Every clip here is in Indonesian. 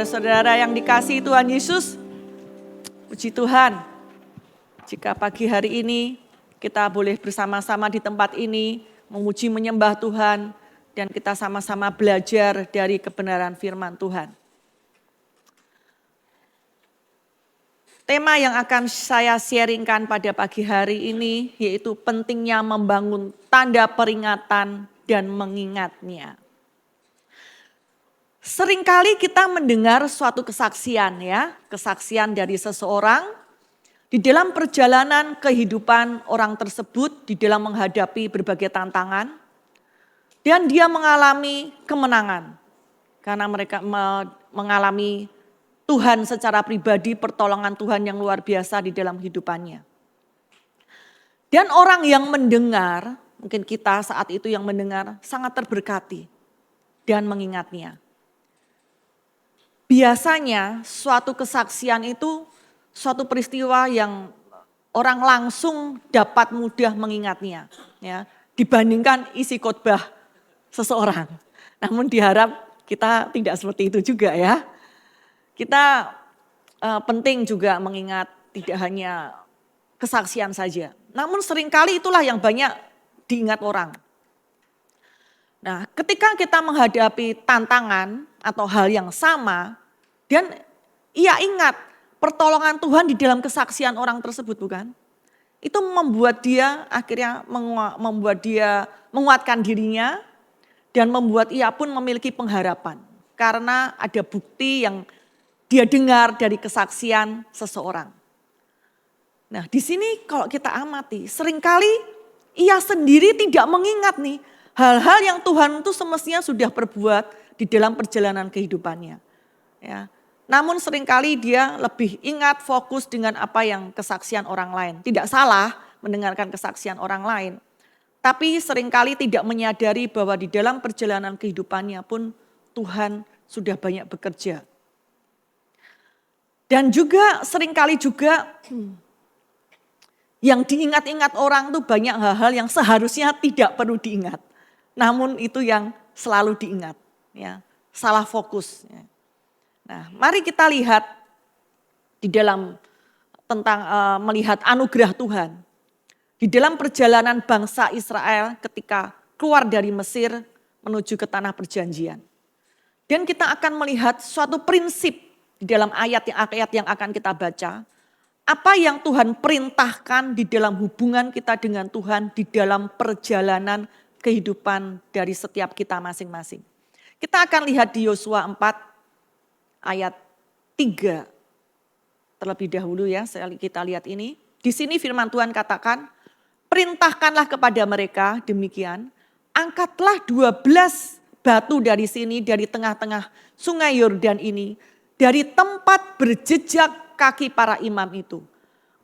Saudara-saudara yang dikasihi Tuhan Yesus, puji Tuhan. Jika pagi hari ini kita boleh bersama-sama di tempat ini memuji menyembah Tuhan dan kita sama-sama belajar dari kebenaran firman Tuhan. Tema yang akan saya sharingkan pada pagi hari ini yaitu pentingnya membangun tanda peringatan dan mengingatnya. Seringkali kita mendengar suatu kesaksian kesaksian dari seseorang di dalam perjalanan kehidupan orang tersebut di dalam menghadapi berbagai tantangan dan dia mengalami kemenangan karena mereka mengalami Tuhan secara pribadi, pertolongan Tuhan yang luar biasa di dalam hidupannya. Dan orang yang mendengar, mungkin kita saat itu yang mendengar sangat terberkati dan mengingatnya. Biasanya suatu kesaksian itu suatu peristiwa yang orang langsung dapat mudah mengingatnya dibandingkan isi khotbah seseorang. Namun diharap kita tidak seperti itu juga ya. Kita penting juga mengingat tidak hanya kesaksian saja. Namun seringkali itulah yang banyak diingat orang. Nah, ketika kita menghadapi tantangan atau hal yang sama, dan ia ingat pertolongan Tuhan di dalam kesaksian orang tersebut bukan? Itu membuat dia akhirnya menguatkan dirinya dan membuat ia pun memiliki pengharapan. Karena ada bukti yang dia dengar dari kesaksian seseorang. Nah, di sini kalau kita amati, seringkali ia sendiri tidak mengingat nih hal-hal yang Tuhan itu semestinya sudah perbuat di dalam perjalanan kehidupannya. Ya. Namun seringkali dia lebih ingat fokus dengan apa yang kesaksian orang lain. Tidak salah mendengarkan kesaksian orang lain. Tapi seringkali tidak menyadari bahwa di dalam perjalanan kehidupannya pun Tuhan sudah banyak bekerja. Dan juga seringkali juga yang diingat-ingat orang itu banyak hal-hal yang seharusnya tidak perlu diingat. Namun itu yang selalu diingat. Salah fokus. Nah, mari kita lihat di dalam tentang melihat anugerah Tuhan. Di dalam perjalanan bangsa Israel ketika keluar dari Mesir menuju ke tanah perjanjian. Dan kita akan melihat suatu prinsip di dalam ayat yang akan kita baca. Apa yang Tuhan perintahkan di dalam hubungan kita dengan Tuhan di dalam perjalanan kehidupan dari setiap kita masing-masing. Kita akan lihat di Yosua 4 ayat 3 terlebih dahulu kita lihat ini. Di sini firman Tuhan katakan, perintahkanlah kepada mereka demikian, angkatlah 12 batu dari sini, dari tengah-tengah sungai Yordan ini, dari tempat berjejak kaki para imam itu.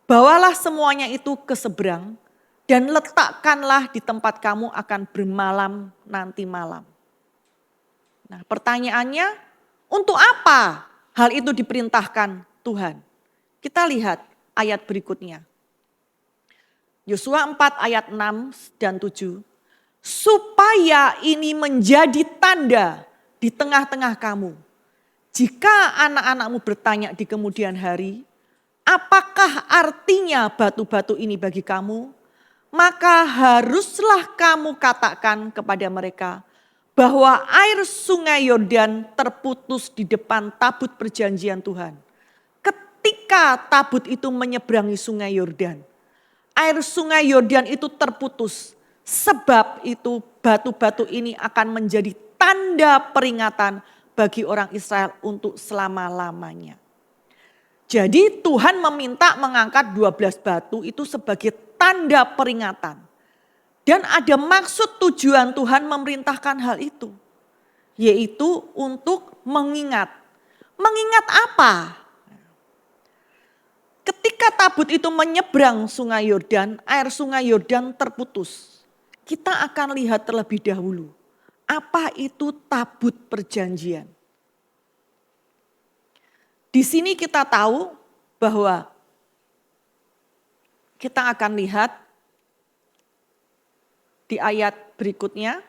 Bawalah semuanya itu ke seberang dan letakkanlah di tempat kamu akan bermalam nanti malam. Nah, pertanyaannya, untuk apa hal itu diperintahkan Tuhan? Kita lihat ayat berikutnya. Yosua 4 ayat 6 dan 7. Supaya ini menjadi tanda di tengah-tengah kamu. Jika anak-anakmu bertanya di kemudian hari, apakah artinya batu-batu ini bagi kamu? Maka haruslah kamu katakan kepada mereka, bahwa air sungai Yordan terputus di depan tabut perjanjian Tuhan. Ketika tabut itu menyeberangi sungai Yordan, air sungai Yordan itu terputus. Sebab itu batu-batu ini akan menjadi tanda peringatan bagi orang Israel untuk selama-lamanya. Jadi Tuhan meminta mengangkat 12 batu itu sebagai tanda peringatan. Dan ada maksud tujuan Tuhan memerintahkan hal itu. Yaitu untuk mengingat. Mengingat apa? Ketika tabut itu menyeberang sungai Yordan, air sungai Yordan terputus. Kita akan lihat terlebih dahulu. Apa itu tabut perjanjian? Di sini kita tahu bahwa kita akan lihat di ayat berikutnya.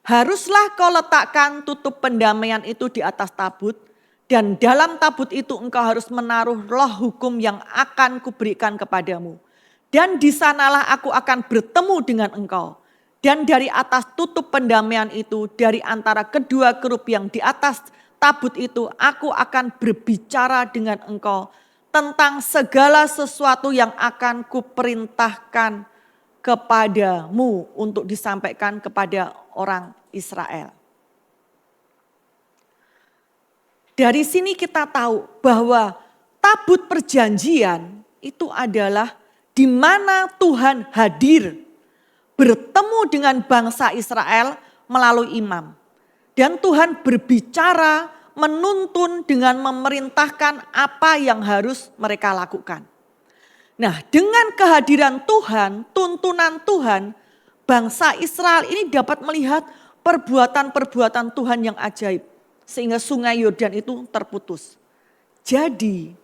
Haruslah kau letakkan tutup pendamaian itu di atas tabut, dan dalam tabut itu engkau harus menaruh roh hukum yang akan kuberikan kepadamu. Dan di sanalah aku akan bertemu dengan engkau. Dan dari atas tutup pendamaian itu, dari antara kedua kerup yang di atas tabut itu, aku akan berbicara dengan engkau tentang segala sesuatu yang akan kuperintahkan kepadamu untuk disampaikan kepada orang Israel. Dari sini kita tahu bahwa tabut perjanjian itu adalah di mana Tuhan hadir bertemu dengan bangsa Israel melalui imam. Dan Tuhan berbicara, menuntun dengan memerintahkan apa yang harus mereka lakukan. Nah, dengan kehadiran Tuhan, tuntunan Tuhan, bangsa Israel ini dapat melihat perbuatan-perbuatan Tuhan yang ajaib. Sehingga sungai Yordan itu terputus. Jadi,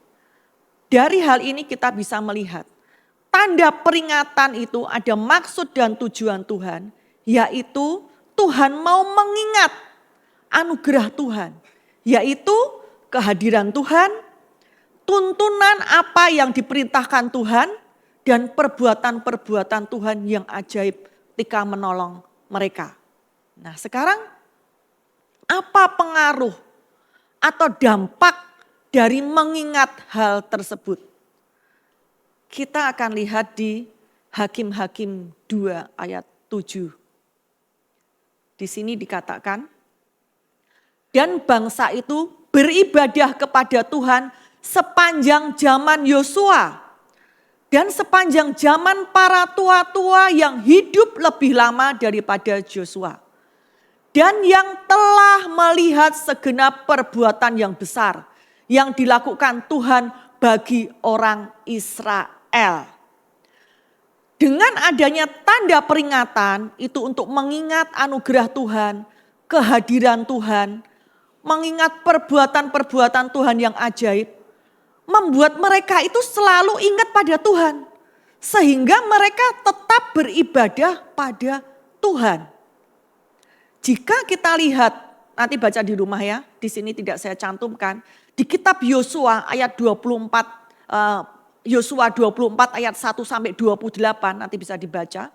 dari hal ini kita bisa melihat tanda peringatan itu ada maksud dan tujuan Tuhan, yaitu Tuhan mau mengingat anugerah Tuhan, yaitu kehadiran Tuhan, tuntunan apa yang diperintahkan Tuhan, dan perbuatan-perbuatan Tuhan yang ajaib ketika menolong mereka. Nah, sekarang apa pengaruh atau dampak dari mengingat hal tersebut? Kita akan lihat di Hakim-Hakim 2 ayat 7. Di sini dikatakan, dan bangsa itu beribadah kepada Tuhan sepanjang zaman Yosua dan sepanjang zaman para tua-tua yang hidup lebih lama daripada Yosua. Dan yang telah melihat segenap perbuatan yang besar yang dilakukan Tuhan bagi orang Israel. Dengan adanya tanda peringatan itu untuk mengingat anugerah Tuhan, kehadiran Tuhan, mengingat perbuatan-perbuatan Tuhan yang ajaib, membuat mereka itu selalu ingat pada Tuhan. Sehingga mereka tetap beribadah pada Tuhan. Jika kita lihat, nanti baca di rumah ya, di sini tidak saya cantumkan, di kitab Yosua ayat 24, Yosua 24 ayat 1 sampai 28 nanti bisa dibaca.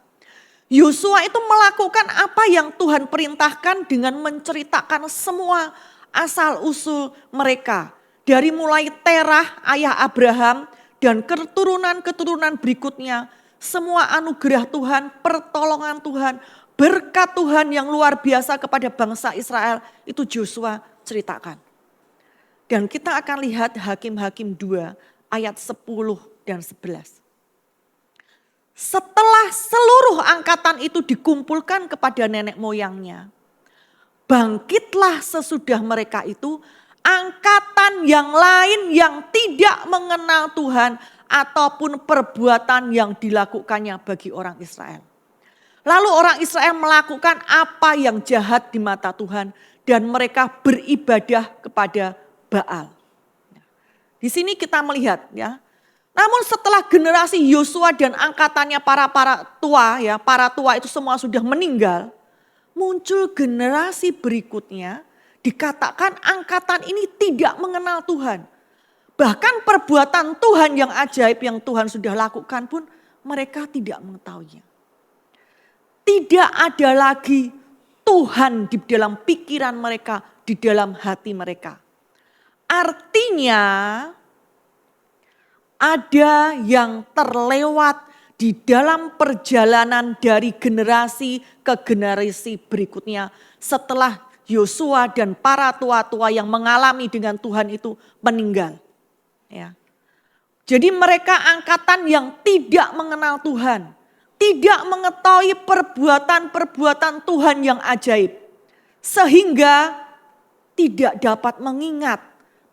Yosua itu melakukan apa yang Tuhan perintahkan dengan menceritakan semua asal usul mereka. Dari mulai Terah ayah Abraham dan keturunan-keturunan berikutnya. Semua anugerah Tuhan, pertolongan Tuhan, berkat Tuhan yang luar biasa kepada bangsa Israel itu Yosua ceritakan. Dan kita akan lihat Hakim-Hakim 2 ayat 10 dan 11. Setelah seluruh angkatan itu dikumpulkan kepada nenek moyangnya, bangkitlah sesudah mereka itu angkatan yang lain yang tidak mengenal Tuhan ataupun perbuatan yang dilakukannya bagi orang Israel. Lalu orang Israel melakukan apa yang jahat di mata Tuhan dan mereka beribadah kepada Baal. Di sini kita melihat ya. Namun setelah generasi Yosua dan angkatannya para tua ya, para tua itu semua sudah meninggal, muncul generasi berikutnya dikatakan angkatan ini tidak mengenal Tuhan. Bahkan perbuatan Tuhan yang ajaib yang Tuhan sudah lakukan pun mereka tidak mengetahuinya. Tidak ada lagi Tuhan di dalam pikiran mereka, di dalam hati mereka. Artinya ada yang terlewat di dalam perjalanan dari generasi ke generasi berikutnya setelah Yosua dan para tua-tua yang mengalami dengan Tuhan itu meninggal. Ya. Jadi mereka angkatan yang tidak mengenal Tuhan, tidak mengetahui perbuatan-perbuatan Tuhan yang ajaib, sehingga tidak dapat mengingat,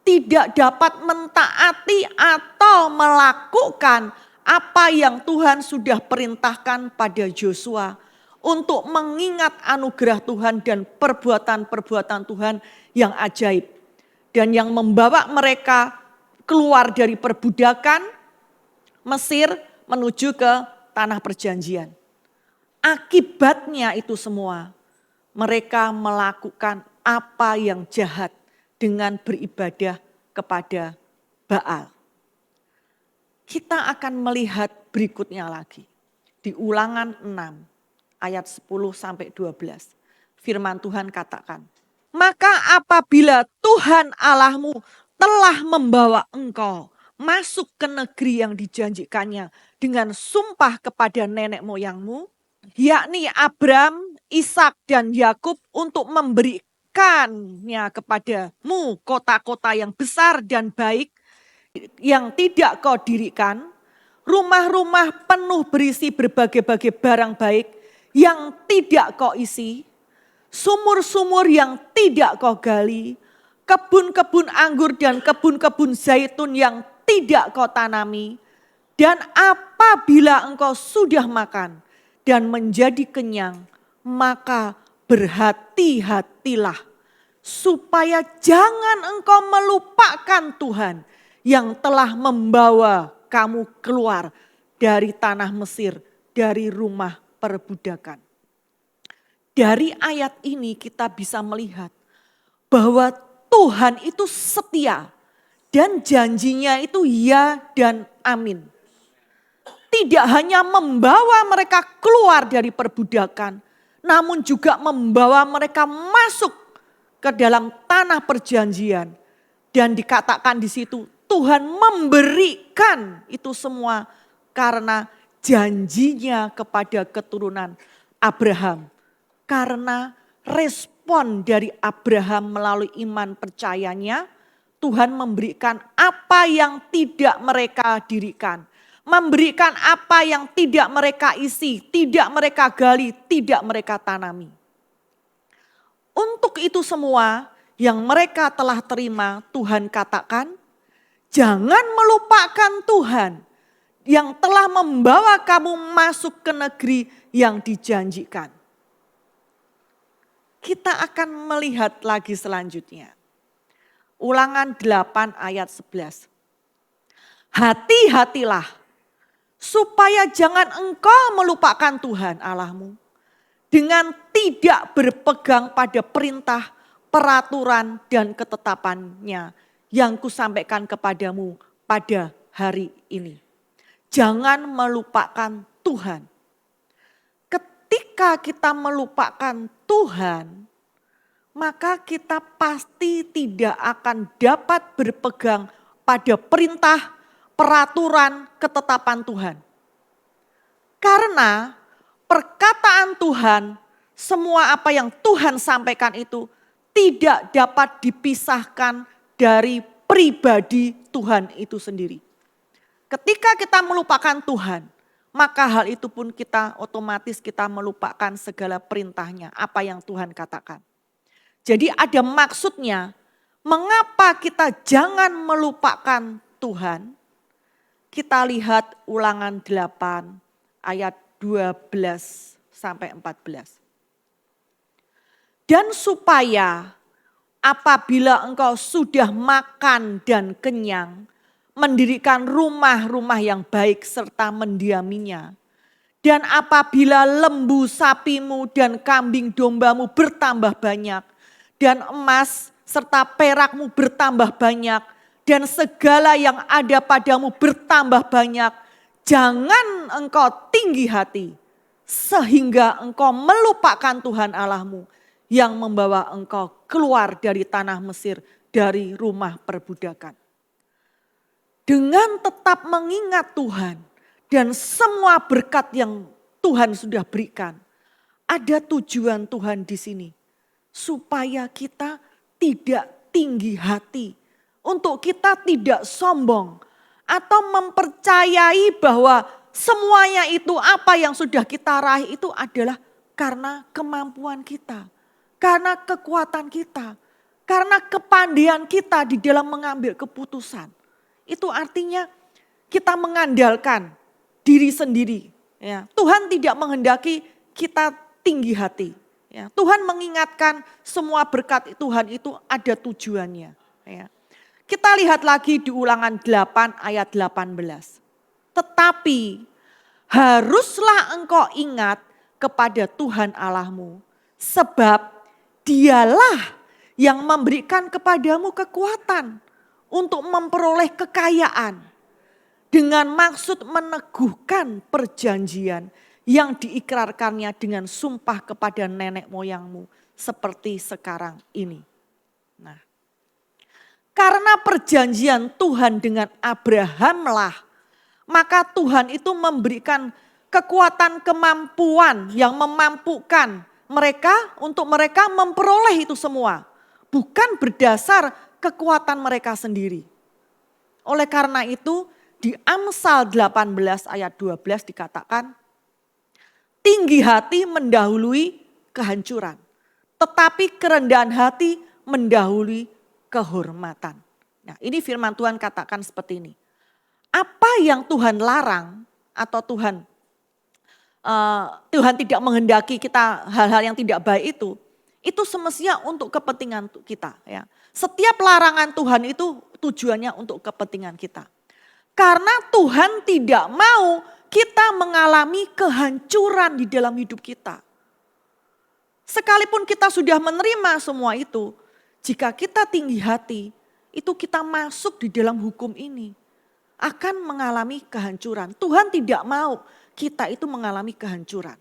tidak dapat mentaati atau melakukan apa yang Tuhan sudah perintahkan pada Yosua untuk mengingat anugerah Tuhan dan perbuatan-perbuatan Tuhan yang ajaib. Dan yang membawa mereka keluar dari perbudakan Mesir menuju ke tanah perjanjian. Akibatnya itu semua, mereka melakukan apa yang jahat dengan beribadah kepada Baal. Kita akan melihat berikutnya lagi. Di Ulangan 6 ayat 10 sampai 12. Firman Tuhan katakan, maka apabila Tuhan Allahmu telah membawa engkau masuk ke negeri yang dijanjikannya dengan sumpah kepada nenek moyangmu, yakni Abram, Ishak dan Yakub, untuk memberikannya kepadamu kota-kota yang besar dan baik yang tidak kau dirikan, rumah-rumah penuh berisi berbagai-bagai barang baik yang tidak kau isi, sumur-sumur yang tidak kau gali, kebun-kebun anggur dan kebun-kebun zaitun yang tidak kau tanami. Dan apabila engkau sudah makan dan menjadi kenyang, maka berhati-hatilah supaya jangan engkau melupakan Tuhan yang telah membawa kamu keluar dari tanah Mesir, dari rumah perbudakan. Dari ayat ini kita bisa melihat bahwa Tuhan itu setia dan janjinya itu ya dan amin. Tidak hanya membawa mereka keluar dari perbudakan, namun juga membawa mereka masuk ke dalam tanah perjanjian. Dan dikatakan di situ Tuhan memberikan itu semua karena janjinya kepada keturunan Abraham. Karena respon dari Abraham melalui iman percayanya, Tuhan memberikan apa yang tidak mereka dirikan. Memberikan apa yang tidak mereka isi, tidak mereka gali, tidak mereka tanami. Untuk itu semua yang mereka telah terima, Tuhan katakan, jangan melupakan Tuhan yang telah membawa kamu masuk ke negeri yang dijanjikan. Kita akan melihat lagi selanjutnya. Ulangan 8 ayat 11. Hati-hatilah supaya jangan engkau melupakan Tuhan Allahmu dengan tidak berpegang pada perintah, peraturan dan ketetapannya yang kusampaikan kepadamu pada hari ini. Jangan melupakan Tuhan. Ketika kita melupakan Tuhan, maka kita pasti tidak akan dapat berpegang pada perintah, peraturan, ketetapan Tuhan. Karena perkataan Tuhan, semua apa yang Tuhan sampaikan itu tidak dapat dipisahkan dari pribadi Tuhan itu sendiri. Ketika kita melupakan Tuhan, maka hal itu pun otomatis kita melupakan segala perintahnya, apa yang Tuhan katakan. Jadi ada maksudnya, mengapa kita jangan melupakan Tuhan? Kita lihat Ulangan 8 ayat 12 sampai 14. Dan supaya apabila engkau sudah makan dan kenyang, mendirikan rumah-rumah yang baik serta mendiaminya. Dan apabila lembu sapimu dan kambing dombamu bertambah banyak, dan emas serta perakmu bertambah banyak, dan segala yang ada padamu bertambah banyak, jangan engkau tinggi hati, sehingga engkau melupakan Tuhan Allahmu yang membawa engkau keluar dari tanah Mesir, dari rumah perbudakan. Dengan tetap mengingat Tuhan dan semua berkat yang Tuhan sudah berikan, ada tujuan Tuhan di sini. Supaya kita tidak tinggi hati, untuk kita tidak sombong atau mempercayai bahwa semuanya itu apa yang sudah kita raih itu adalah karena kemampuan kita, karena kekuatan kita, karena kepandaian kita di dalam mengambil keputusan. Itu artinya kita mengandalkan diri sendiri. Ya. Tuhan tidak menghendaki kita tinggi hati. Ya. Tuhan mengingatkan semua berkat Tuhan itu ada tujuannya. Ya. Kita lihat lagi di Ulangan 8 ayat 18. Tetapi haruslah engkau ingat kepada Tuhan Allahmu Sebab dialah yang memberikan kepadamu kekuatan untuk memperoleh kekayaan dengan maksud meneguhkan perjanjian yang diikrarkannya dengan sumpah kepada nenek moyangmu seperti sekarang ini. Nah, karena perjanjian Tuhan dengan Abrahamlah, maka Tuhan itu memberikan kekuatan kemampuan yang memampukan mereka untuk mereka memperoleh itu semua. Bukan berdasar kekuatan mereka sendiri. Oleh karena itu di Amsal 18 ayat 12 dikatakan, tinggi hati mendahului kehancuran, tetapi kerendahan hati mendahului kehormatan. Nah, ini firman Tuhan katakan seperti ini. Apa yang Tuhan larang atau Tuhan tidak menghendaki kita hal-hal yang tidak baik itu semestinya untuk kepentingan kita. Ya. Setiap larangan Tuhan itu tujuannya untuk kepentingan kita. Karena Tuhan tidak mau kita mengalami kehancuran di dalam hidup kita. Sekalipun kita sudah menerima semua itu, jika kita tinggi hati, itu kita masuk di dalam hukum ini. Akan mengalami kehancuran. Tuhan tidak mau kita itu mengalami kehancuran.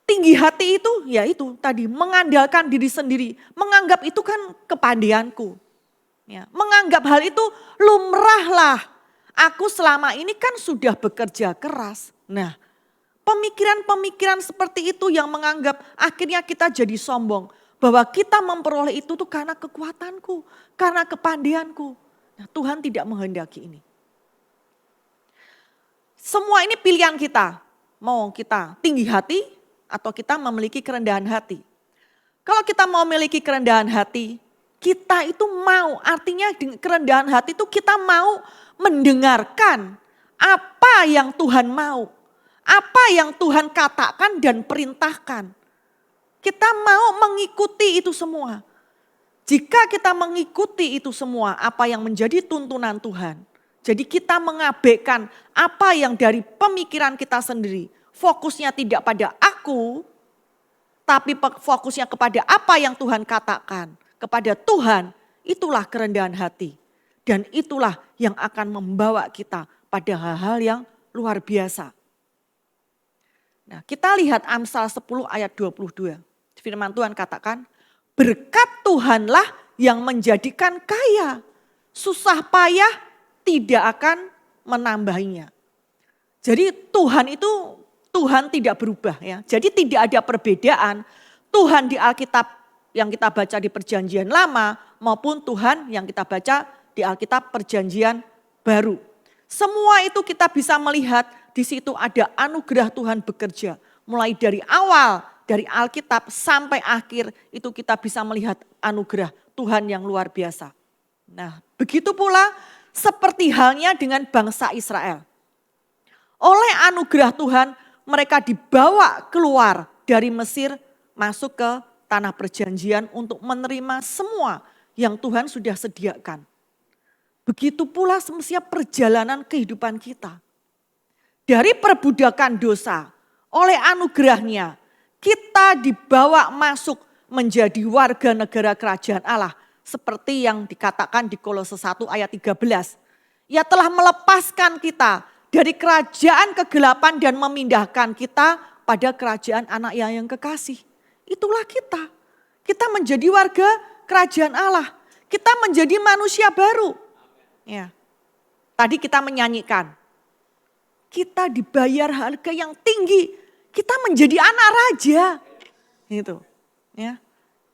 Tinggi hati itu, ya itu tadi mengandalkan diri sendiri. Menganggap itu kan kepandaianku. Ya, menganggap hal itu lumrahlah. Aku selama ini kan sudah bekerja keras. Nah, pemikiran-pemikiran seperti itu yang menganggap akhirnya kita jadi sombong. Bahwa kita memperoleh itu tuh karena kekuatanku, karena kepandaianku. Nah, Tuhan tidak menghendaki ini. Semua ini pilihan kita. Mau kita tinggi hati atau kita memiliki kerendahan hati. Kalau kita mau memiliki kerendahan hati, kita itu mau, artinya kerendahan hati itu kita mau mendengarkan apa yang Tuhan mau. Apa yang Tuhan katakan dan perintahkan. Kita mau mengikuti itu semua. Jika kita mengikuti itu semua, apa yang menjadi tuntunan Tuhan. Jadi kita mengabaikan apa yang dari pemikiran kita sendiri. Fokusnya tidak pada aku, tapi fokusnya kepada apa yang Tuhan katakan. Kepada Tuhan, itulah kerendahan hati. Dan itulah yang akan membawa kita pada hal-hal yang luar biasa. Nah, kita lihat Amsal 10 ayat 22. Firman Tuhan katakan, berkat Tuhanlah yang menjadikan kaya. Susah payah tidak akan menambahinya. Jadi Tuhan tidak berubah ya. Jadi tidak ada perbedaan Tuhan di Alkitab yang kita baca di Perjanjian Lama maupun Tuhan yang kita baca di Alkitab Perjanjian Baru. Semua itu kita bisa melihat di situ ada anugerah Tuhan bekerja. Mulai dari awal, dari Alkitab sampai akhir itu kita bisa melihat anugerah Tuhan yang luar biasa. Nah, begitu pula seperti halnya dengan bangsa Israel. Oleh anugerah Tuhan mereka dibawa keluar dari Mesir masuk ke tanah perjanjian untuk menerima semua yang Tuhan sudah sediakan. Begitu pula semestinya perjalanan kehidupan kita. Dari perbudakan dosa, oleh anugerahnya kita dibawa masuk menjadi warga negara kerajaan Allah. Seperti yang dikatakan di Kolose 1 ayat 13. Ia telah melepaskan kita dari kerajaan kegelapan dan memindahkan kita pada kerajaan anak-Nya yang kekasih. Itulah kita. Kita menjadi warga kerajaan Allah. Kita menjadi manusia baru. Ya. Tadi kita menyanyikan. Kita dibayar harga yang tinggi. Kita menjadi anak raja. Gitu. Ya.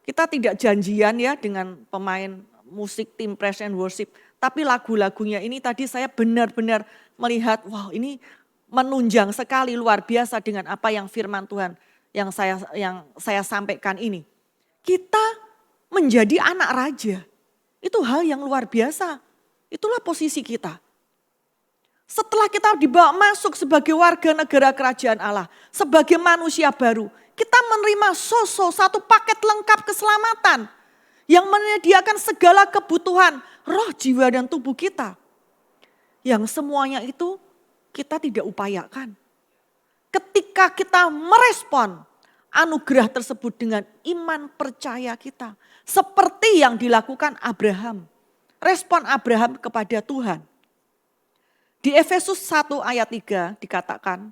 Kita tidak janjian ya dengan pemain musik tim praise and worship. Tapi lagu-lagunya ini tadi saya benar-benar melihat, wow ini menunjang sekali luar biasa dengan apa yang firman Tuhan yang saya sampaikan ini. Kita menjadi anak raja. Itu hal yang luar biasa. Itulah posisi kita. Setelah kita dibawa masuk sebagai warga negara kerajaan Allah. Sebagai manusia baru. Kita menerima satu paket lengkap keselamatan. Yang menyediakan segala kebutuhan roh, jiwa, dan tubuh kita. Yang semuanya itu kita tidak upayakan. Ketika ketika kita merespon anugerah tersebut dengan iman percaya kita. Seperti yang dilakukan Abraham. Respon Abraham kepada Tuhan. Di Efesus 1 ayat 3 dikatakan,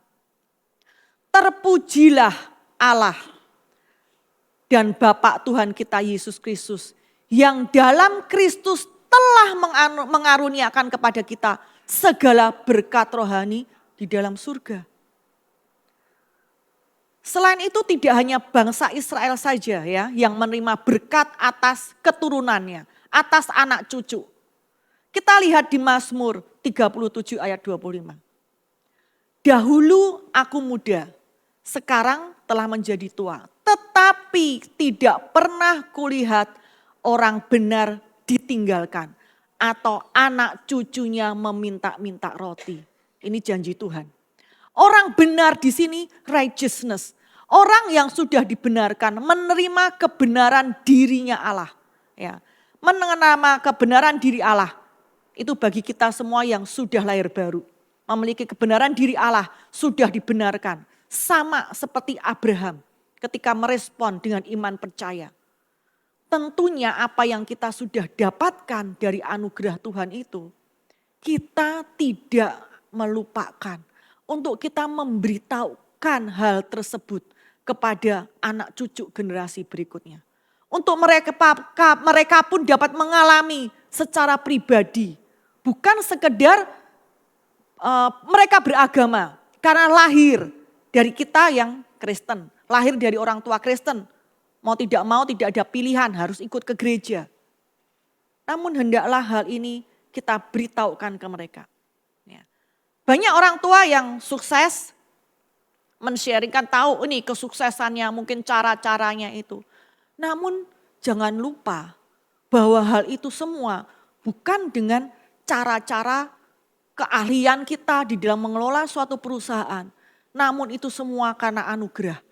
terpujilah Allah dan Bapa Tuhan kita Yesus Kristus, yang dalam Kristus telah mengaruniakan kepada kita segala berkat rohani di dalam surga. Selain itu tidak hanya bangsa Israel saja ya yang menerima berkat atas keturunannya, atas anak cucu. Kita lihat di Mazmur 37 ayat 25. Dahulu aku muda, sekarang telah menjadi tua. Tetapi tidak pernah kulihat orang benar ditinggalkan. Atau anak cucunya meminta-minta roti. Ini janji Tuhan. Orang benar di sini righteousness. Orang yang sudah dibenarkan menerima kebenaran dirinya Allah. Ya, menerima kebenaran diri Allah. Itu bagi kita semua yang sudah lahir baru. Memiliki kebenaran diri Allah sudah dibenarkan. Sama seperti Abraham ketika merespon dengan iman percaya. Tentunya apa yang kita sudah dapatkan dari anugerah Tuhan itu, kita tidak melupakan untuk kita memberitahukan hal tersebut kepada anak cucu generasi berikutnya. Untuk mereka pun dapat mengalami secara pribadi. Bukan sekedar mereka beragama karena lahir dari kita yang Kristen. Lahir dari orang tua Kristen. Mau tidak ada pilihan harus ikut ke gereja. Namun hendaklah hal ini kita beritahukan ke mereka. Ya. Banyak orang tua yang sukses men-sharingkan tahu ini kesuksesannya, mungkin cara-caranya itu. Namun jangan lupa bahwa hal itu semua bukan dengan cara-cara keahlian kita di dalam mengelola suatu perusahaan. Namun itu semua karena anugerah.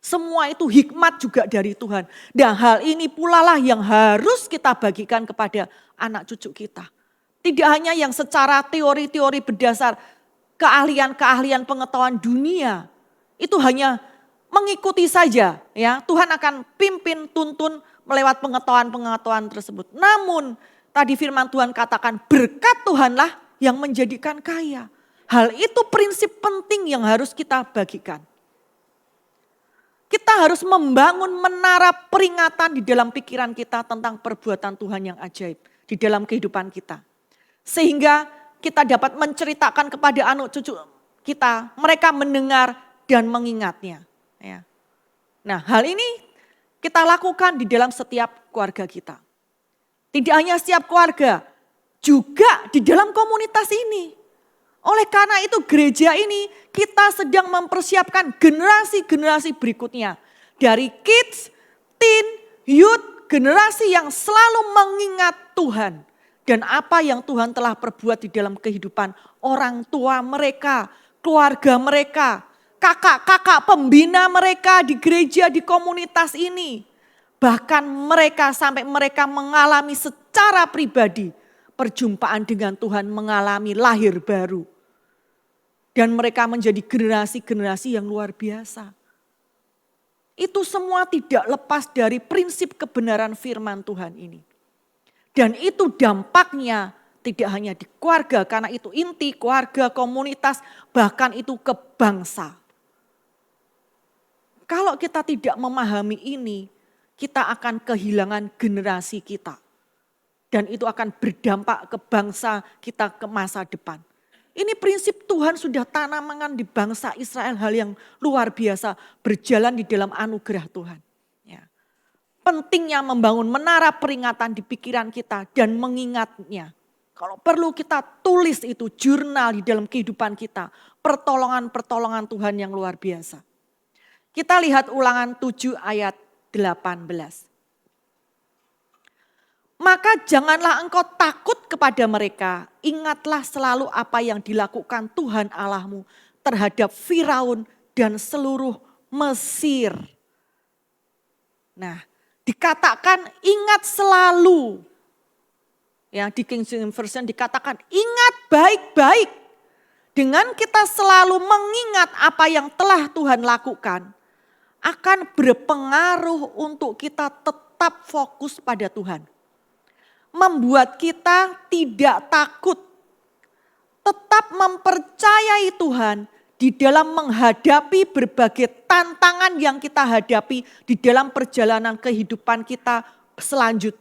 Semua itu hikmat juga dari Tuhan. Dan hal ini pula lah yang harus kita bagikan kepada anak cucu kita. Tidak hanya yang secara teori-teori berdasar keahlian-keahlian pengetahuan dunia. Itu hanya mengikuti saja. Ya, Tuhan akan pimpin, tuntun melewat pengetahuan-pengetahuan tersebut. Namun tadi firman Tuhan katakan berkat Tuhanlah yang menjadikan kaya. Hal itu prinsip penting yang harus kita bagikan. Kita harus membangun menara peringatan di dalam pikiran kita tentang perbuatan Tuhan yang ajaib di dalam kehidupan kita. Sehingga kita dapat menceritakan kepada anak cucu kita, mereka mendengar dan mengingatnya. Ya. Nah, hal ini kita lakukan di dalam setiap keluarga kita. Tidak hanya setiap keluarga, juga di dalam komunitas ini. Oleh karena itu gereja ini kita sedang mempersiapkan generasi-generasi berikutnya. Dari kids, teen, youth, generasi yang selalu mengingat Tuhan. Dan apa yang Tuhan telah perbuat di dalam kehidupan orang tua mereka, keluarga mereka, kakak-kakak pembina mereka di gereja, di komunitas ini. Bahkan mereka sampai mereka mengalami secara pribadi perjumpaan dengan Tuhan, mengalami lahir baru. Dan mereka menjadi generasi-generasi yang luar biasa. Itu semua tidak lepas dari prinsip kebenaran firman Tuhan ini. Dan itu dampaknya tidak hanya di keluarga, karena itu inti keluarga, komunitas, bahkan itu ke bangsa. Kalau kita tidak memahami ini, kita akan kehilangan generasi kita. Dan itu akan berdampak ke bangsa kita ke masa depan. Ini prinsip Tuhan sudah tanamkan di bangsa Israel, hal yang luar biasa berjalan di dalam anugerah Tuhan. Ya. Pentingnya membangun menara peringatan di pikiran kita dan mengingatnya. Kalau perlu kita tulis itu jurnal di dalam kehidupan kita. Pertolongan-pertolongan Tuhan yang luar biasa. Kita lihat Ulangan 7 ayat 18. Maka janganlah engkau takut kepada mereka, ingatlah selalu apa yang dilakukan Tuhan Allahmu terhadap Firaun dan seluruh Mesir. Nah, dikatakan ingat selalu. Ya, di King James Version dikatakan ingat baik-baik. Dengan kita selalu mengingat apa yang telah Tuhan lakukan, akan berpengaruh untuk kita tetap fokus pada Tuhan. Membuat kita tidak takut, tetap mempercayai Tuhan di dalam menghadapi berbagai tantangan yang kita hadapi di dalam perjalanan kehidupan kita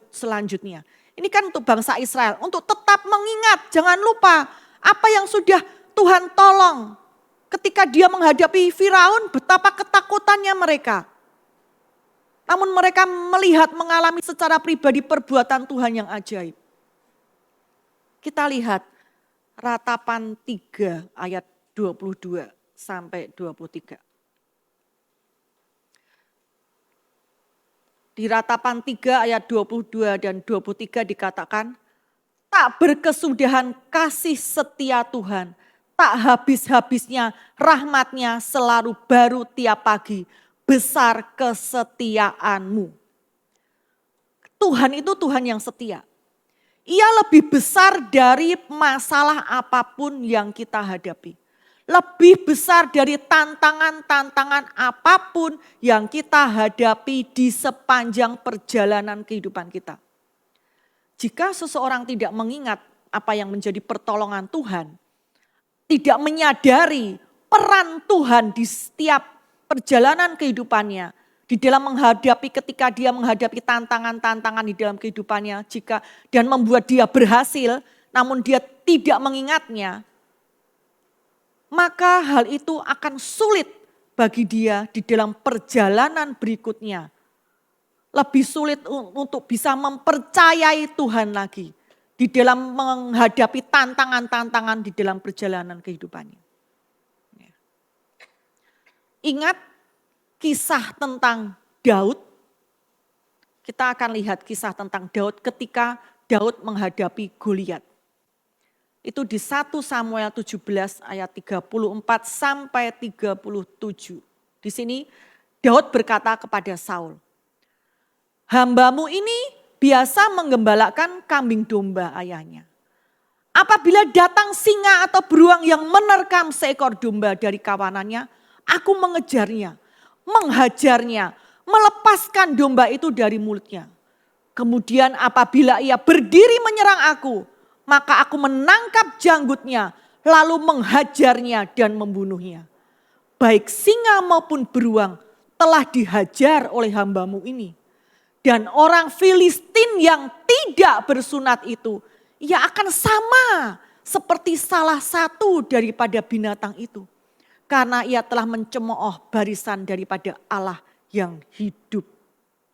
selanjutnya. Ini kan untuk bangsa Israel, untuk tetap mengingat, jangan lupa apa yang sudah Tuhan tolong. Ketika dia menghadapi Firaun, betapa ketakutannya mereka. Namun mereka melihat, mengalami secara pribadi perbuatan Tuhan yang ajaib. Kita lihat Ratapan 3 ayat 22 sampai 23. Di Ratapan 3 ayat 22 dan 23 dikatakan, tak berkesudahan kasih setia Tuhan, tak habis-habisnya rahmatnya selalu baru tiap pagi, besar kesetiaanmu. Tuhan itu Tuhan yang setia. Ia lebih besar dari masalah apapun yang kita hadapi. Lebih besar dari tantangan-tantangan apapun yang kita hadapi di sepanjang perjalanan kehidupan kita. Jika seseorang tidak mengingat apa yang menjadi pertolongan Tuhan, tidak menyadari peran Tuhan di setiap perjalanan kehidupannya, di dalam menghadapi ketika dia menghadapi tantangan-tantangan di dalam kehidupannya, dan membuat dia berhasil, namun dia tidak mengingatnya, maka hal itu akan sulit bagi dia di dalam perjalanan berikutnya. Lebih sulit untuk bisa mempercayai Tuhan lagi di dalam menghadapi tantangan-tantangan di dalam perjalanan kehidupannya. Ingat kisah tentang Daud. Kita akan lihat kisah tentang Daud ketika Daud menghadapi Goliat. Itu di 1 Samuel 17 ayat 34 sampai 37. Di sini Daud berkata kepada Saul, "Hambamu ini biasa menggembalakan kambing domba ayahnya. Apabila datang singa atau beruang yang menerkam seekor domba dari kawanannya, aku mengejarnya, menghajarnya, melepaskan domba itu dari mulutnya. Kemudian apabila ia berdiri menyerang aku, maka aku menangkap janggutnya, lalu menghajarnya dan membunuhnya. Baik singa maupun beruang telah dihajar oleh hambamu ini. Dan orang Filistin yang tidak bersunat itu, ia akan sama seperti salah satu daripada binatang itu. Karena ia telah mencemooh barisan daripada Allah yang hidup."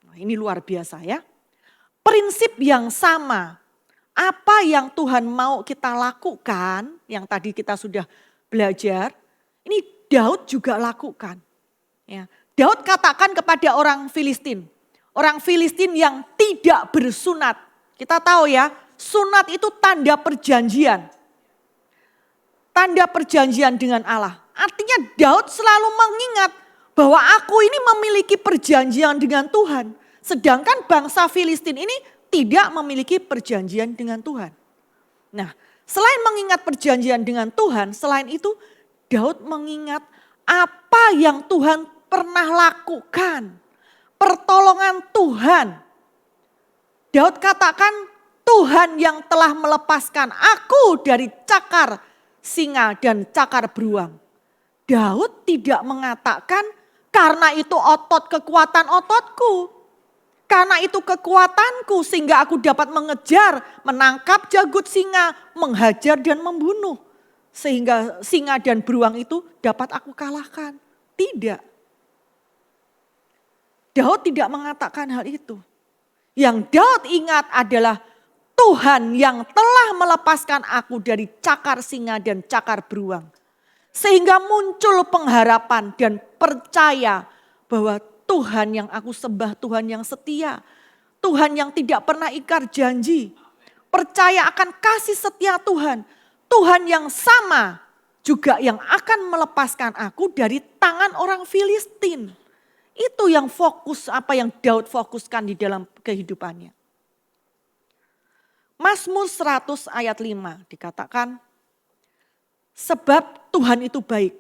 Nah, ini luar biasa ya. Prinsip yang sama. Apa yang Tuhan mau kita lakukan, yang tadi kita sudah belajar, ini Daud juga lakukan. Ya, Daud katakan kepada orang Filistin yang tidak bersunat. Kita tahu ya, sunat itu tanda perjanjian. Tanda perjanjian dengan Allah. Artinya Daud selalu mengingat bahwa aku ini memiliki perjanjian dengan Tuhan. Sedangkan bangsa Filistin ini tidak memiliki perjanjian dengan Tuhan. Nah, selain mengingat perjanjian dengan Tuhan, selain itu Daud mengingat apa yang Tuhan pernah lakukan. Pertolongan Tuhan. Daud katakan, Tuhan yang telah melepaskan aku dari cakar singa dan cakar beruang. Daud tidak mengatakan karena itu kekuatan ototku. Karena itu kekuatanku sehingga aku dapat mengejar, menangkap janggut singa, menghajar dan membunuh. Sehingga singa dan beruang itu dapat aku kalahkan. Tidak. Daud tidak mengatakan hal itu. Yang Daud ingat adalah Tuhan yang telah melepaskan aku dari cakar singa dan cakar beruang. Sehingga muncul pengharapan dan percaya bahwa Tuhan yang aku sembah, Tuhan yang setia. Tuhan yang tidak pernah ingkar janji. Percaya akan kasih setia Tuhan. Tuhan yang sama juga yang akan melepaskan aku dari tangan orang Filistin. Itu yang apa yang Daud fokuskan di dalam kehidupannya. Mazmur 100 ayat 5 dikatakan, Sebab Tuhan itu baik.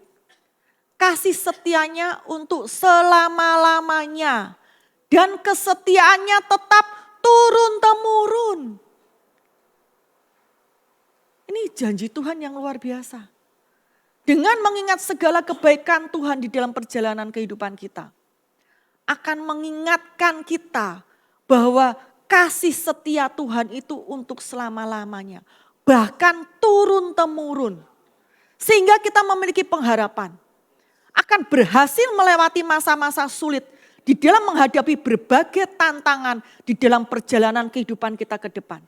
Kasih setianya untuk selama-lamanya. Dan kesetiaannya tetap turun-temurun. Ini janji Tuhan yang luar biasa. Dengan mengingat segala kebaikan Tuhan di dalam perjalanan kehidupan kita. Akan mengingatkan kita bahwa kasih setia Tuhan itu untuk selama-lamanya. Bahkan turun-temurun. Sehingga kita memiliki pengharapan. Akan berhasil melewati masa-masa sulit. Di dalam menghadapi berbagai tantangan di dalam perjalanan kehidupan kita ke depan.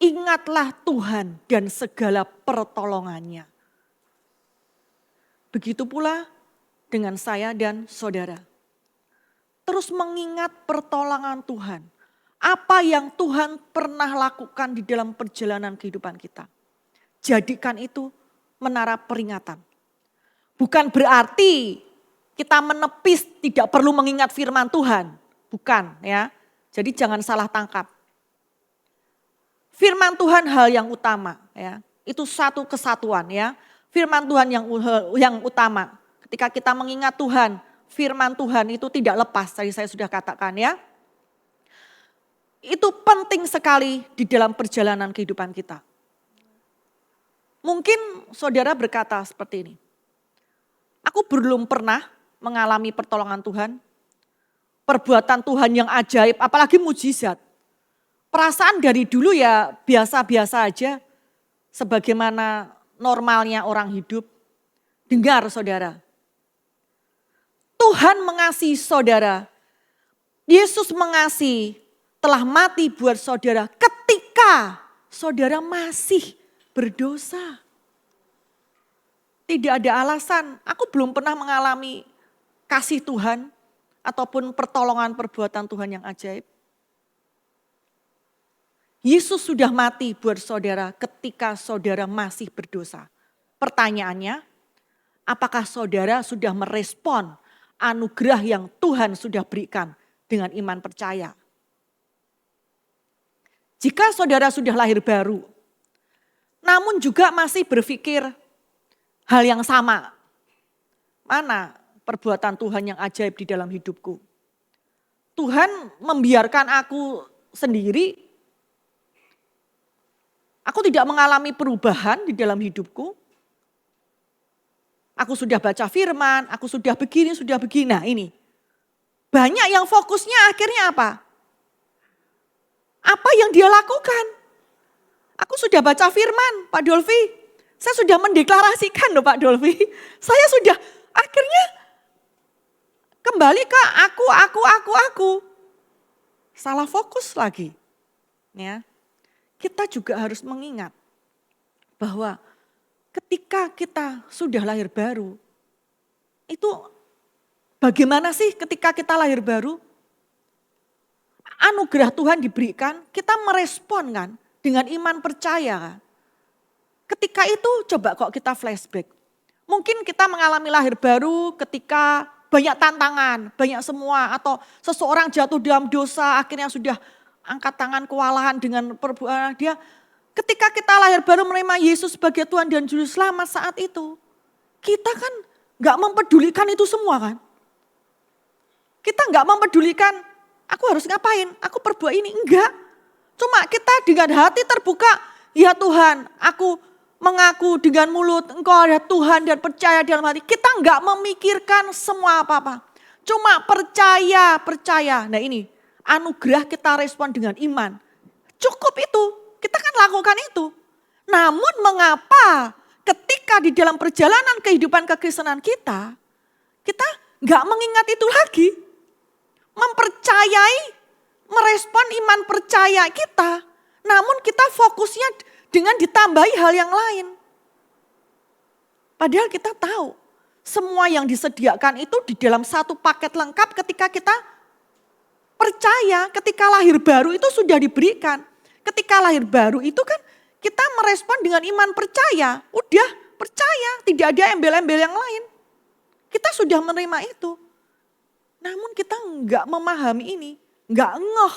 Ingatlah Tuhan dan segala pertolongannya. Begitu pula dengan saya dan saudara. Terus mengingat pertolongan Tuhan. Apa yang Tuhan pernah lakukan di dalam perjalanan kehidupan kita. Jadikan itu menara peringatan. Bukan berarti kita menepis tidak perlu mengingat firman Tuhan. Bukan ya. Jadi jangan salah tangkap. Firman Tuhan hal yang utama ya. Itu satu kesatuan ya. Firman Tuhan yang utama. Ketika kita mengingat Tuhan, firman Tuhan itu tidak lepas. Tadi saya sudah katakan ya. Itu penting sekali di dalam perjalanan kehidupan kita. Mungkin saudara berkata seperti ini. Aku belum pernah mengalami pertolongan Tuhan. Perbuatan Tuhan yang ajaib, apalagi mujizat. Perasaan dari dulu ya biasa-biasa aja. Sebagaimana normalnya orang hidup. Dengar saudara. Tuhan mengasihi saudara. Yesus mengasihi, telah mati buat saudara ketika saudara masih berdosa. Tidak ada alasan, aku belum pernah mengalami kasih Tuhan ataupun pertolongan perbuatan Tuhan yang ajaib. Yesus sudah mati buat saudara ketika saudara masih berdosa. Pertanyaannya, apakah saudara sudah merespon anugerah yang Tuhan sudah berikan dengan iman percaya? Jika saudara sudah lahir baru, namun juga masih berpikir hal yang sama. Mana perbuatan Tuhan yang ajaib di dalam hidupku? Tuhan membiarkan aku sendiri. Aku tidak mengalami perubahan di dalam hidupku. Aku sudah baca firman, aku sudah begini. Nah ini. Banyak yang fokusnya akhirnya apa? Apa yang dia lakukan? Aku sudah baca firman, Pak Dolfi. Saya sudah mendeklarasikan loh Pak Dolfi. Saya sudah akhirnya kembali ke aku. Salah fokus lagi. Ya. Kita juga harus mengingat bahwa ketika kita sudah lahir baru, itu bagaimana sih ketika kita lahir baru? Anugerah Tuhan diberikan, kita merespon kan dengan iman percaya kan. Ketika itu coba kok kita flashback. Mungkin kita mengalami lahir baru ketika banyak tantangan, banyak semua. Atau seseorang jatuh dalam dosa akhirnya sudah angkat tangan kewalahan dengan perbuatan dia. Ketika kita lahir baru menerima Yesus sebagai Tuhan dan Juru Selamat saat itu. Kita kan gak mempedulikan itu semua kan. Kita gak mempedulikan aku harus ngapain, aku perbuat ini. Enggak. Cuma kita dengan hati terbuka. Ya Tuhan, aku mengaku dengan mulut Engkau ada Tuhan dan percaya dalam hati. Kita enggak memikirkan semua apa-apa. Cuma percaya. Nah ini anugerah kita respon dengan iman. Cukup itu, kita kan lakukan itu. Namun mengapa ketika di dalam perjalanan kehidupan kekristenan kita enggak mengingat itu lagi. Mempercayai, merespon iman percaya kita. Namun kita fokusnya dengan ditambahi hal yang lain. Padahal kita tahu semua yang disediakan itu di dalam satu paket lengkap ketika kita percaya, ketika lahir baru itu sudah diberikan. Ketika lahir baru itu kan kita merespon dengan iman percaya. Udah percaya, tidak ada embel-embel yang lain. Kita sudah menerima itu. Namun kita enggak memahami ini, enggak ngeh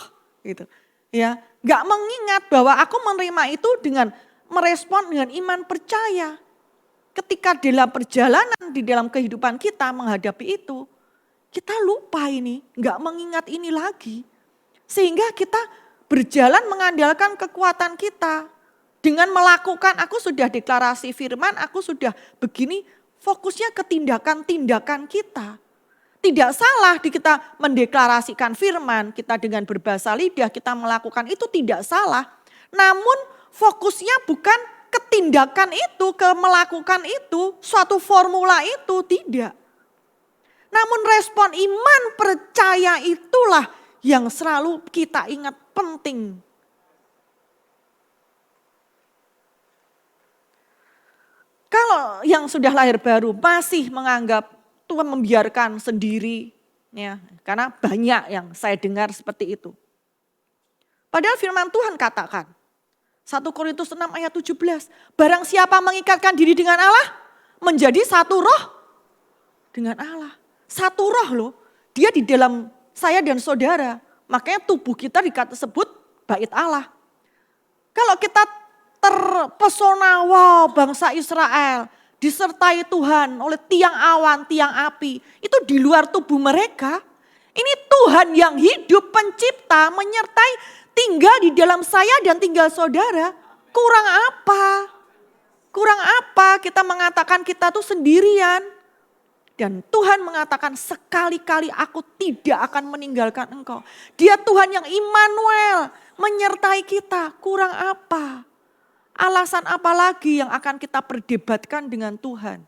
gitu. Ya, enggak mengingat bahwa aku menerima itu dengan merespon dengan iman percaya. Ketika dalam perjalanan di dalam kehidupan kita menghadapi itu, kita lupa ini, nggak mengingat ini lagi. Sehingga kita berjalan mengandalkan kekuatan kita. Dengan melakukan, aku sudah deklarasi firman, aku sudah begini, fokusnya ke tindakan-tindakan kita. Tidak salah di kita mendeklarasikan firman, kita dengan berbahasa lidah, kita melakukan itu tidak salah. Namun fokusnya bukan ke tindakan itu, ke melakukan itu, suatu formula itu, tidak. Namun respon iman percaya itulah yang selalu kita ingat penting. Kalau yang sudah lahir baru masih menganggap Tuhan membiarkan sendiri, ya, karena banyak yang saya dengar seperti itu. Padahal firman Tuhan katakan, 1 Korintus 6 ayat 17, barang siapa mengikatkan diri dengan Allah, menjadi satu roh dengan Allah. Satu roh loh, dia di dalam saya dan saudara, makanya tubuh kita disebut bait Allah. Kalau kita terpesona, wow, bangsa Israel disertai Tuhan oleh tiang awan, tiang api. Itu di luar tubuh mereka. Ini Tuhan yang hidup, pencipta, menyertai, tinggal di dalam saya dan tinggal saudara. Kurang apa? Kurang apa kita mengatakan kita tuh sendirian. Dan Tuhan mengatakan sekali-kali aku tidak akan meninggalkan engkau. Dia Tuhan yang Immanuel, menyertai kita. Kurang apa? Alasan apa lagi yang akan kita perdebatkan dengan Tuhan?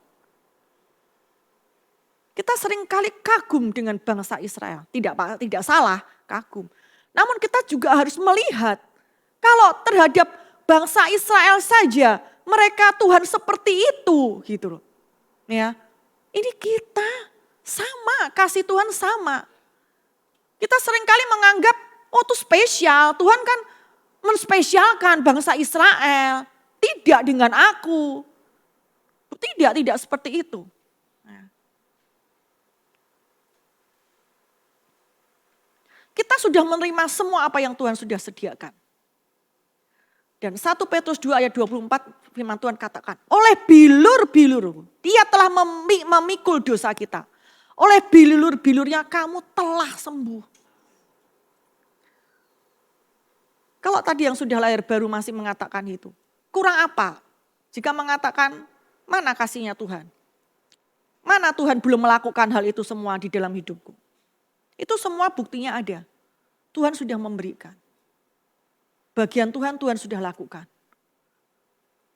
Kita seringkali kagum dengan bangsa Israel. Tidak salah kagum. Namun kita juga harus melihat kalau terhadap bangsa Israel saja mereka Tuhan seperti itu gitu loh. Ya. Ini kita sama, kasih Tuhan sama. Kita seringkali menganggap oh itu spesial, Tuhan kan menspesialkan bangsa Israel, tidak dengan aku. Tidak seperti itu. Kita sudah menerima semua apa yang Tuhan sudah sediakan. Dan 1 Petrus 2 ayat 24 firman Tuhan katakan, oleh bilur-bilur, dia telah memikul dosa kita. Oleh bilur-bilurnya kamu telah sembuh. Kalau tadi yang sudah lahir baru masih mengatakan itu, kurang apa? Jika mengatakan, mana kasihnya Tuhan? Mana Tuhan belum melakukan hal itu semua di dalam hidupku? Itu semua buktinya ada. Tuhan sudah memberikan. Bagian Tuhan sudah lakukan.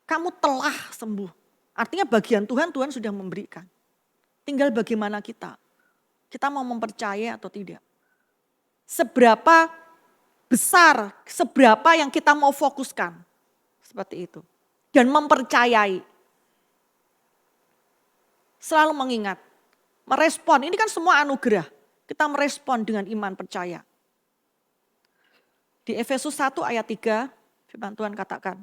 Kamu telah sembuh. Artinya bagian Tuhan sudah memberikan. Tinggal bagaimana kita. Kita mau mempercayai atau tidak. Seberapa besar, seberapa yang kita mau fokuskan. Seperti itu. Dan mempercayai. Selalu mengingat. Merespon, ini kan semua anugerah. Kita merespon dengan iman percaya. Di Efesus 1 ayat 3, firman Tuhan katakan.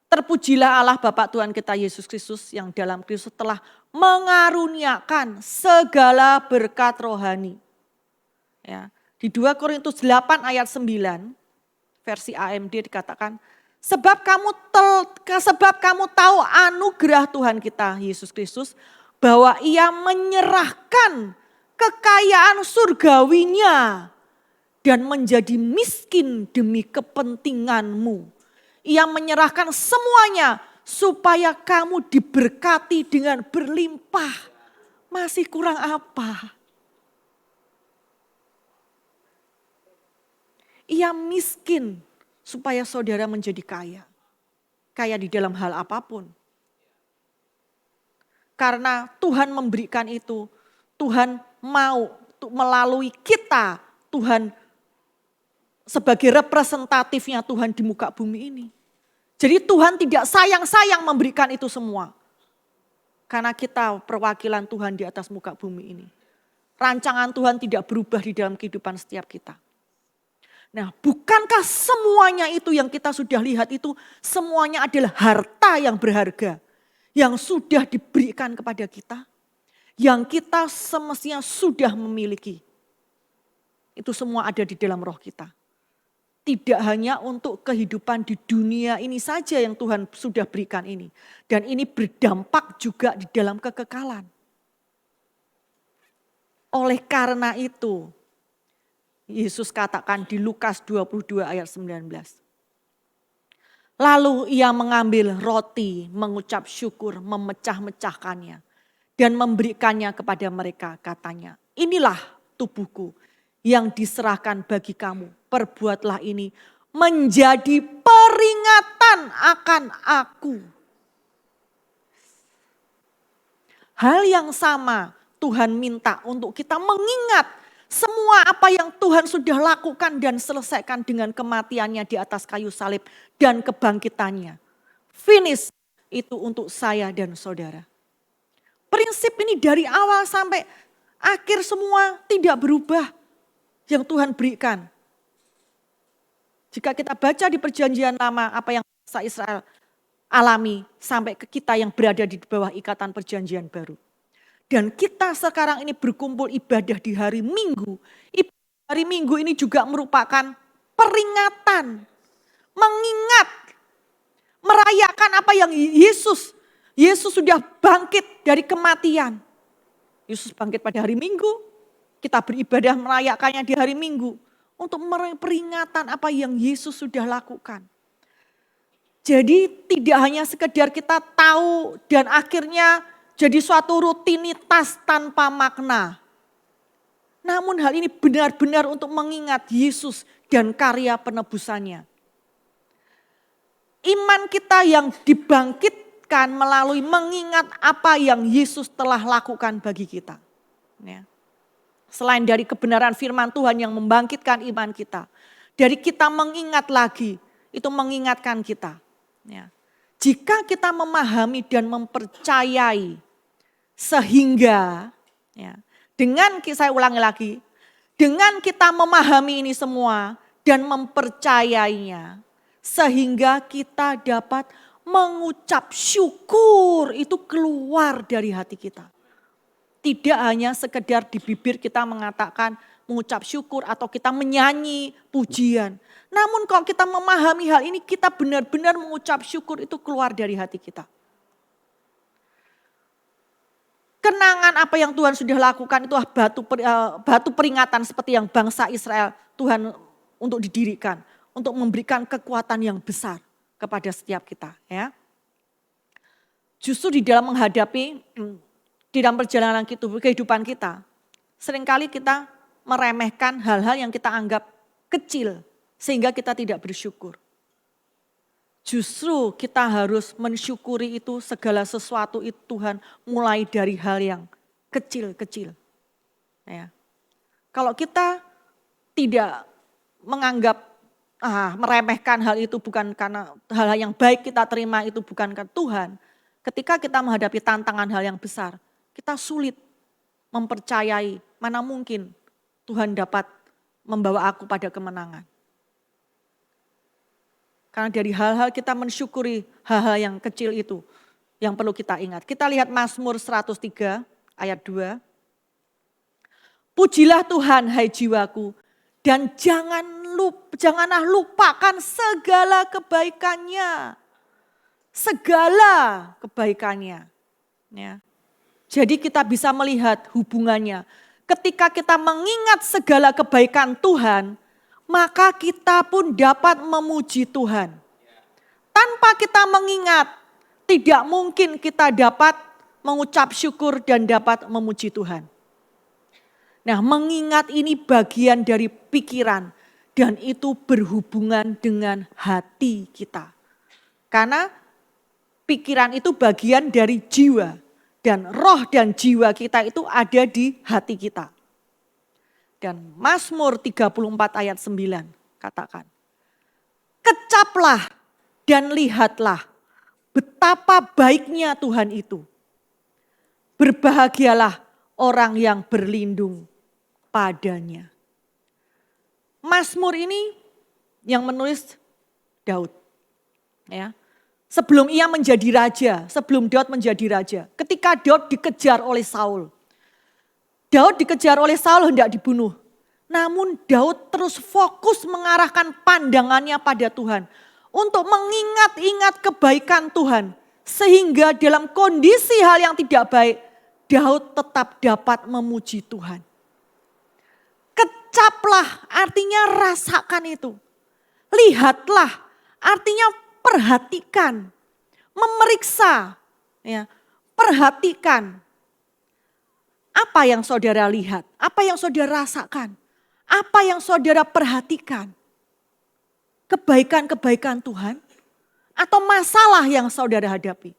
Terpujilah Allah Bapa Tuhan kita Yesus Kristus yang dalam Kristus telah mengaruniakan segala berkat rohani. Ya. Di 2 Korintus 8 ayat 9 versi AMD dikatakan, sebab kamu tahu anugerah Tuhan kita Yesus Kristus bahwa ia menyerahkan kekayaan surgawinya dan menjadi miskin demi kepentinganmu. Ia menyerahkan semuanya supaya kamu diberkati dengan berlimpah. Masih kurang apa? Ia miskin supaya saudara menjadi kaya. Kaya di dalam hal apapun. Karena Tuhan memberikan itu, Tuhan mau melalui kita, Tuhan sebagai representatifnya Tuhan di muka bumi ini. Jadi Tuhan tidak sayang-sayang memberikan itu semua. Karena kita perwakilan Tuhan di atas muka bumi ini. Rancangan Tuhan tidak berubah di dalam kehidupan setiap kita. Nah, bukankah semuanya itu yang kita sudah lihat itu semuanya adalah harta yang berharga. Yang sudah diberikan kepada kita. Yang kita semestinya sudah memiliki. Itu semua ada di dalam roh kita. Tidak hanya untuk kehidupan di dunia ini saja yang Tuhan sudah berikan ini. Dan ini berdampak juga di dalam kekekalan. Oleh karena itu, Yesus katakan di Lukas 22 ayat 19. Lalu ia mengambil roti, mengucap syukur, memecah-mecahkannya. Dan memberikannya kepada mereka, katanya, inilah tubuhku yang diserahkan bagi kamu. Perbuatlah ini menjadi peringatan akan aku. Hal yang sama Tuhan minta untuk kita mengingat semua apa yang Tuhan sudah lakukan dan selesaikan dengan kematiannya di atas kayu salib dan kebangkitannya. Finish itu untuk saya dan saudara. Prinsip ini dari awal sampai akhir semua tidak berubah yang Tuhan berikan. Jika kita baca di perjanjian lama apa yang bangsa Israel alami sampai ke kita yang berada di bawah ikatan perjanjian baru. Dan kita sekarang ini berkumpul ibadah di hari Minggu. Hari Minggu ini juga merupakan peringatan, mengingat, merayakan apa yang Yesus sudah bangkit dari kematian. Yesus bangkit pada hari Minggu, kita beribadah merayakannya di hari Minggu. Untuk peringatan apa yang Yesus sudah lakukan. Jadi tidak hanya sekedar kita tahu dan akhirnya jadi suatu rutinitas tanpa makna. Namun hal ini benar-benar untuk mengingat Yesus dan karya penebusannya. Iman kita yang dibangkitkan melalui mengingat apa yang Yesus telah lakukan bagi kita. Ya. Selain dari kebenaran firman Tuhan yang membangkitkan iman kita. Dari kita mengingat lagi, itu mengingatkan kita. Ya. Jika kita memahami dan mempercayai sehingga, ya, saya ulangi lagi, dengan kita memahami ini semua dan mempercayainya, sehingga kita dapat mengucap syukur itu keluar dari hati kita. Tidak hanya sekedar di bibir kita mengatakan mengucap syukur atau kita menyanyi pujian. Namun kalau kita memahami hal ini kita benar-benar mengucap syukur itu keluar dari hati kita. Kenangan apa yang Tuhan sudah lakukan itu batu peringatan seperti yang bangsa Israel Tuhan untuk didirikan. Untuk memberikan kekuatan yang besar kepada setiap kita. Ya. Justru di dalam menghadapi di dalam perjalanan kehidupan kita, seringkali kita meremehkan hal-hal yang kita anggap kecil, sehingga kita tidak bersyukur. Justru kita harus mensyukuri itu segala sesuatu itu Tuhan mulai dari hal yang kecil-kecil. Ya. Kalau kita tidak menganggap, meremehkan hal itu bukan karena hal yang baik kita terima itu bukan karena Tuhan, ketika kita menghadapi tantangan hal yang besar, kita sulit mempercayai mana mungkin Tuhan dapat membawa aku pada kemenangan. Karena dari hal-hal kita mensyukuri hal-hal yang kecil itu yang perlu kita ingat. Kita lihat Mazmur 103 ayat 2. Pujilah Tuhan hai jiwaku dan janganlah lupakan segala kebaikannya. Segala kebaikannya. Ya. Jadi kita bisa melihat hubungannya. Ketika kita mengingat segala kebaikan Tuhan, maka kita pun dapat memuji Tuhan. Tanpa kita mengingat, tidak mungkin kita dapat mengucap syukur dan dapat memuji Tuhan. Nah, mengingat ini bagian dari pikiran dan itu berhubungan dengan hati kita. Karena pikiran itu bagian dari jiwa. Dan roh dan jiwa kita itu ada di hati kita. Dan Mazmur 34 ayat 9 katakan. Kecaplah dan lihatlah betapa baiknya Tuhan itu. Berbahagialah orang yang berlindung padanya. Mazmur ini yang menulis Daud. Ya. Sebelum ia menjadi raja, sebelum Daud menjadi raja. Ketika Daud dikejar oleh Saul. Daud dikejar oleh Saul hendak dibunuh. Namun Daud terus fokus mengarahkan pandangannya pada Tuhan. Untuk mengingat-ingat kebaikan Tuhan. Sehingga dalam kondisi hal yang tidak baik, Daud tetap dapat memuji Tuhan. Kecaplah, artinya rasakan itu. Lihatlah, artinya perhatikan. Memeriksa, ya, perhatikan. Apa yang saudara lihat? Apa yang saudara rasakan? Apa yang saudara perhatikan? Kebaikan-kebaikan Tuhan? Atau masalah yang saudara hadapi?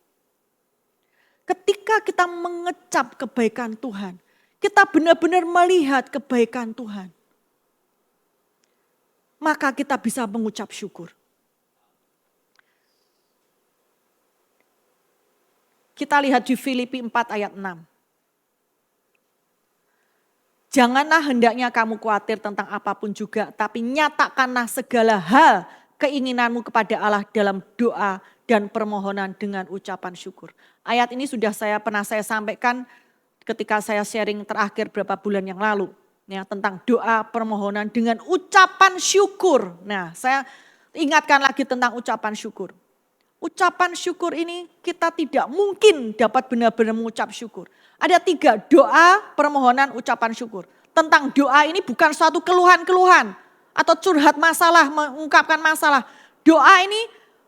Ketika kita mengecap kebaikan Tuhan, kita benar-benar melihat kebaikan Tuhan, maka kita bisa mengucap syukur. Kita lihat di Filipi 4 ayat 6. Janganlah hendaknya kamu khawatir tentang apapun juga, tapi nyatakanlah segala hal keinginanmu kepada Allah dalam doa dan permohonan dengan ucapan syukur. Ayat ini sudah pernah saya sampaikan ketika saya sharing terakhir beberapa bulan yang lalu. Ya, tentang doa permohonan dengan ucapan syukur. Nah, saya ingatkan lagi tentang ucapan syukur. Ucapan syukur ini kita tidak mungkin dapat benar-benar mengucap syukur. Ada 3 doa, permohonan, ucapan syukur. Tentang doa ini bukan suatu keluhan-keluhan atau curhat masalah, mengungkapkan masalah. Doa ini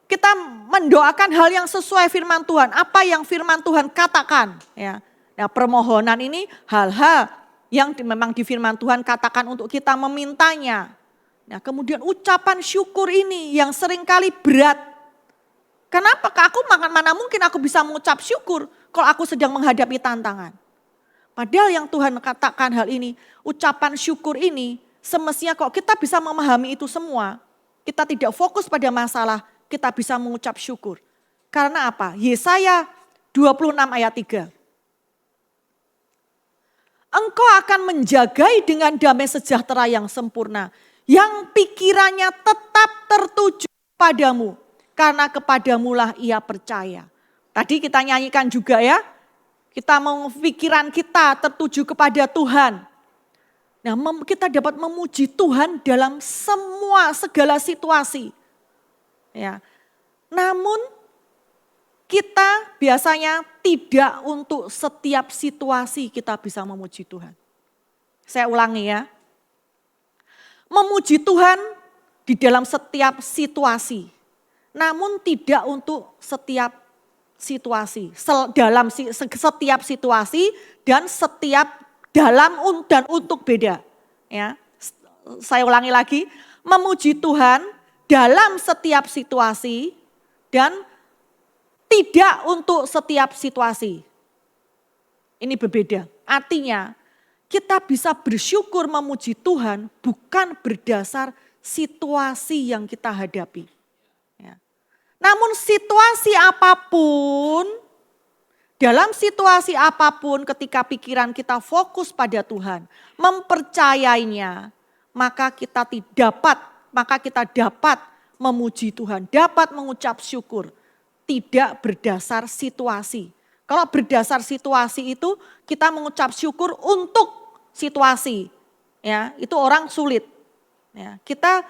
kita mendoakan hal yang sesuai firman Tuhan. Apa yang firman Tuhan katakan. Ya. Nah, permohonan ini hal-hal yang memang di firman Tuhan katakan untuk kita memintanya. Nah, kemudian ucapan syukur ini yang seringkali berat. Kenapa? Mana mungkin aku bisa mengucap syukur kalau aku sedang menghadapi tantangan. Padahal yang Tuhan katakan hal ini, ucapan syukur ini semestinya kalau kita bisa memahami itu semua, kita tidak fokus pada masalah, kita bisa mengucap syukur. Karena apa? Yesaya 26 ayat 3. Engkau akan menjagai dengan damai sejahtera yang sempurna, yang pikirannya tetap tertuju padamu. Karena kepadamulah ia percaya. Tadi kita nyanyikan juga ya. Kita pikiran kita tertuju kepada Tuhan. Nah, kita dapat memuji Tuhan dalam segala situasi. Ya. Namun kita biasanya tidak untuk setiap situasi kita bisa memuji Tuhan. Saya ulangi ya. Memuji Tuhan di dalam setiap situasi. Namun tidak untuk setiap situasi, dalam setiap situasi dan setiap dalam dan untuk beda. Ya, saya ulangi lagi, memuji Tuhan dalam setiap situasi dan tidak untuk setiap situasi. Ini berbeda. Artinya kita bisa bersyukur memuji Tuhan bukan berdasar situasi yang kita hadapi. Namun situasi apapun, dalam situasi apapun ketika pikiran kita fokus pada Tuhan, mempercayainya, maka kita dapat memuji Tuhan, dapat mengucap syukur, tidak berdasar situasi. Kalau berdasar situasi itu kita mengucap syukur untuk situasi, ya itu orang sulit. Ya, kita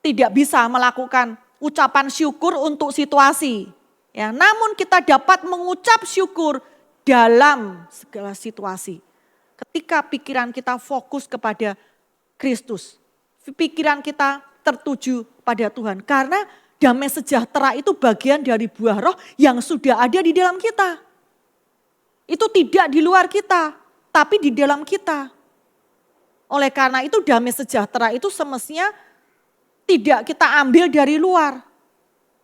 tidak bisa melakukan ucapan syukur untuk situasi. Ya, namun kita dapat mengucap syukur dalam segala situasi. Ketika pikiran kita fokus kepada Kristus. Pikiran kita tertuju pada Tuhan. Karena damai sejahtera itu bagian dari buah roh yang sudah ada di dalam kita. Itu tidak di luar kita, tapi di dalam kita. Oleh karena itu damai sejahtera itu semestinya tidak kita ambil dari luar.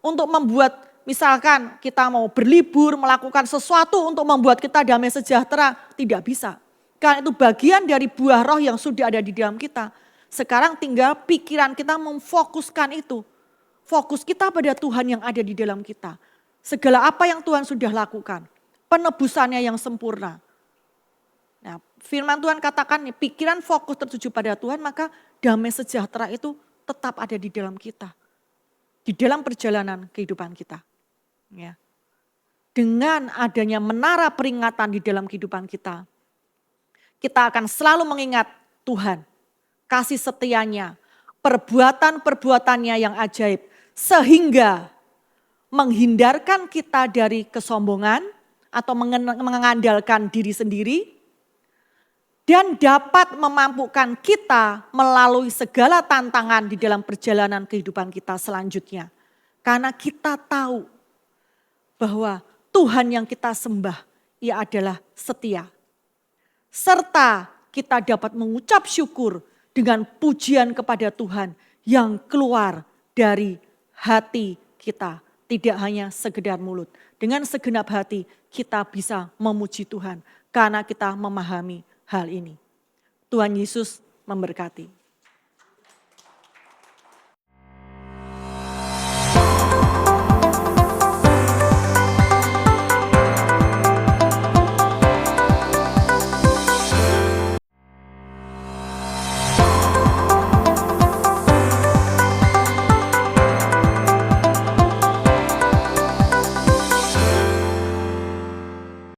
Untuk membuat misalkan kita mau berlibur, melakukan sesuatu untuk membuat kita damai sejahtera. Tidak bisa. Karena itu bagian dari buah roh yang sudah ada di dalam kita. Sekarang tinggal pikiran kita memfokuskan itu. Fokus kita pada Tuhan yang ada di dalam kita. Segala apa yang Tuhan sudah lakukan. Penebusannya yang sempurna. Nah, firman Tuhan katakan pikiran fokus tertuju pada Tuhan, maka damai sejahtera itu tetap ada di dalam kita. Di dalam perjalanan kehidupan kita. Ya. Dengan adanya menara peringatan di dalam kehidupan kita, kita akan selalu mengingat Tuhan. kasih setianya, perbuatan-perbuatannya yang ajaib, sehingga menghindarkan kita dari kesombongan atau mengandalkan diri sendiri, dan dapat memampukan kita melalui segala tantangan di dalam perjalanan kehidupan kita selanjutnya. Karena kita tahu bahwa Tuhan yang kita sembah, Ia adalah setia. Serta kita dapat mengucap syukur dengan pujian kepada Tuhan yang keluar dari hati kita. Tidak hanya sekedar mulut. Dengan segenap hati kita bisa memuji Tuhan karena kita memahami hal ini. Tuhan Yesus memberkati.